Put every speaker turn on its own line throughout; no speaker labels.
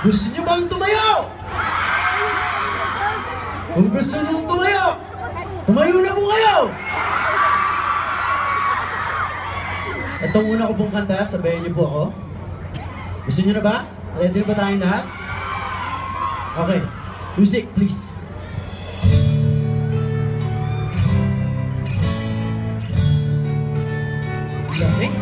Gusto nyo bang tumayo? Kung gusto nyo tumayo, tumayo na po kayo! Itong una ko pong kanta, sabayan niyo po ako. Gusto nyo na ba? Ready na ba tayong lahat? Okay. Music, please. Lamig.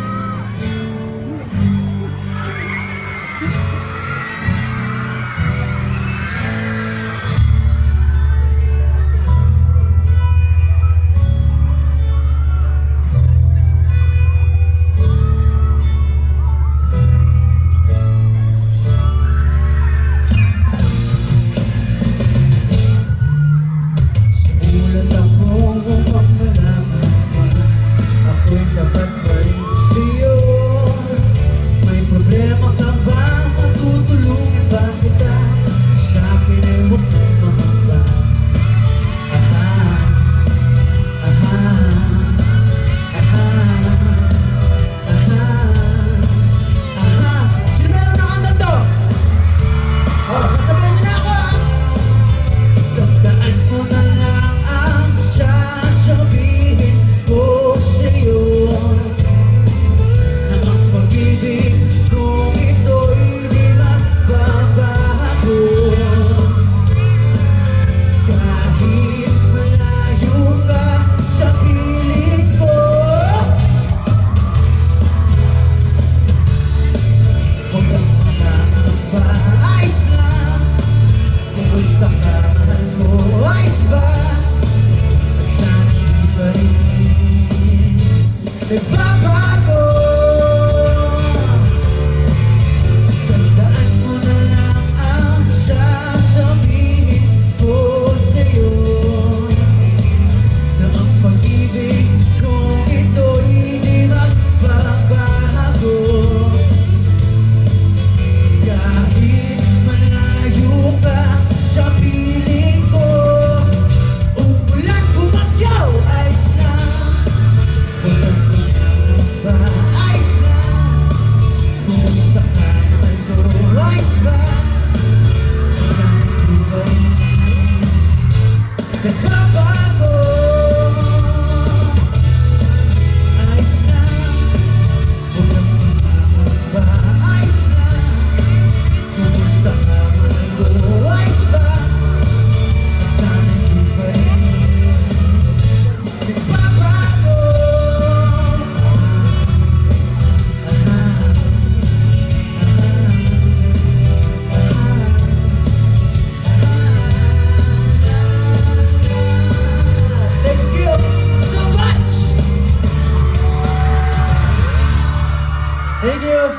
Thank you!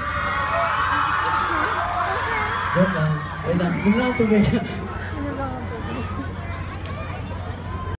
Joke lang. Wait lang. Huwag lang tumigil.